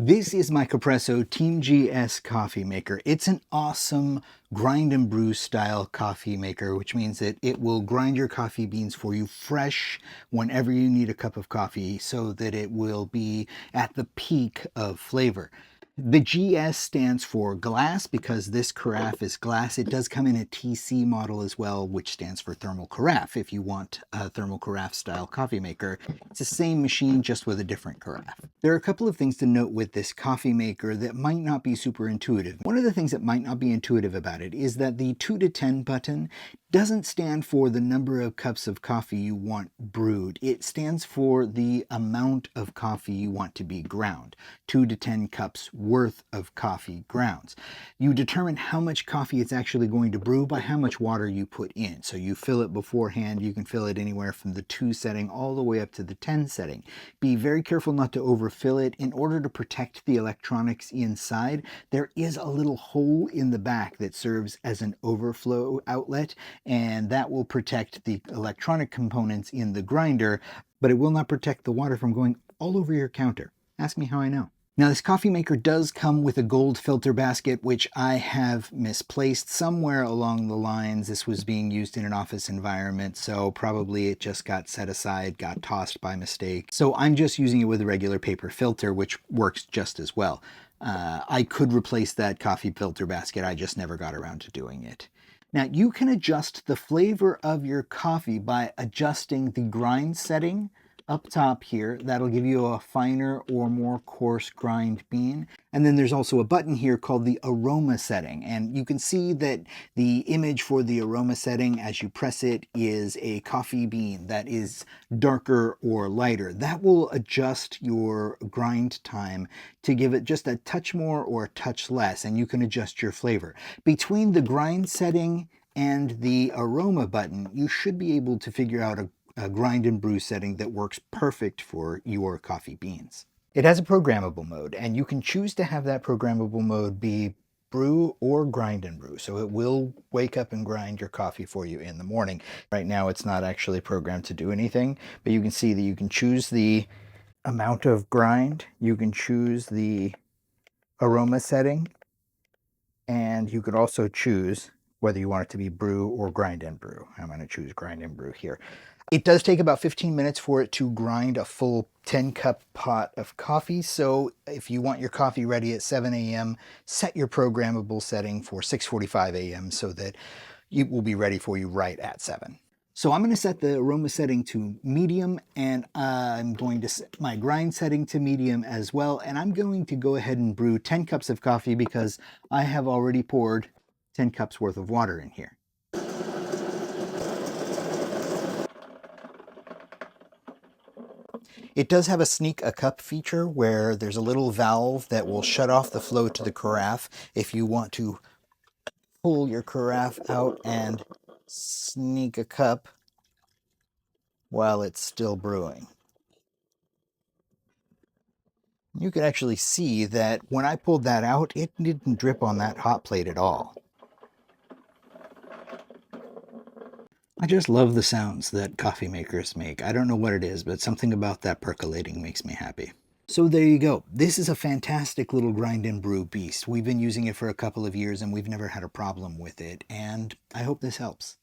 This is my Capresso Team GS coffee maker. It's an awesome grind and brew style coffee maker, which means that it will grind your coffee beans for you fresh whenever you need a cup of coffee so that it will be at the peak of flavor. The GS stands for glass because this carafe is glass. It does come in a TC model as well, which stands for thermal carafe if you want a thermal carafe style coffee maker. It's the same machine, just with a different carafe. There are a couple of things to note with this coffee maker that might not be super intuitive. One of the things that might not be intuitive about it is that the 2 to 10 button doesn't stand for the number of cups of coffee you want brewed. It stands for the amount of coffee you want to be ground. 2 to 10 cups worth of coffee grounds. You determine how much coffee it's actually going to brew by how much water you put in. So you fill it beforehand. You can fill it anywhere from the 2 setting all the way up to the 10 setting. Be very careful not to overfill it. In order to protect the electronics inside, there is a little hole in the back that serves as an overflow outlet, and that will protect the electronic components in the grinder, but it will not protect the water from going all over your counter. Ask me how I know. Now, this coffee maker does come with a gold filter basket, which I have misplaced somewhere along the lines. This was being used in an office environment, so probably it just got set aside, got tossed by mistake. So I'm just using it with a regular paper filter, which works just as well. I could replace that coffee filter basket. I just never got around to doing it. Now, you can adjust the flavor of your coffee by adjusting the grind setting up top here. That'll give you a finer or more coarse grind bean. And then there's also a button here called the aroma setting. And you can see that the image for the aroma setting as you press it is a coffee bean that is darker or lighter. That will adjust your grind time to give it just a touch more or a touch less, and you can adjust your flavor. Between the grind setting and the aroma button, you should be able to figure out a grind and brew setting that works perfect for your coffee beans. It has a programmable mode, and you can choose to have that programmable mode be brew or grind and brew. So it will wake up and grind your coffee for you in the morning. Right now it's not actually programmed to do anything, but you can see that you can choose the amount of grind, you can choose the aroma setting, and you could also choose whether you want it to be brew or grind and brew. I'm going to choose grind and brew here. It does take about 15 minutes for it to grind a full 10-cup pot of coffee. So if you want your coffee ready at 7 a.m., set your programmable setting for 6:45 a.m. so that it will be ready for you right at 7. So I'm going to set the aroma setting to medium, and I'm going to set my grind setting to medium as well. And I'm going to go ahead and brew 10 cups of coffee because I have already poured 10 cups worth of water in here. It does have a sneak a cup feature where there's a little valve that will shut off the flow to the carafe if you want to pull your carafe out and sneak a cup while it's still brewing. You can actually see that when I pulled that out, it didn't drip on that hot plate at all. I just love the sounds that coffee makers make. I don't know what it is, but something about that percolating makes me happy. So there you go. This is a fantastic little grind and brew beast. We've been using it for a couple of years and we've never had a problem with it, and I hope this helps.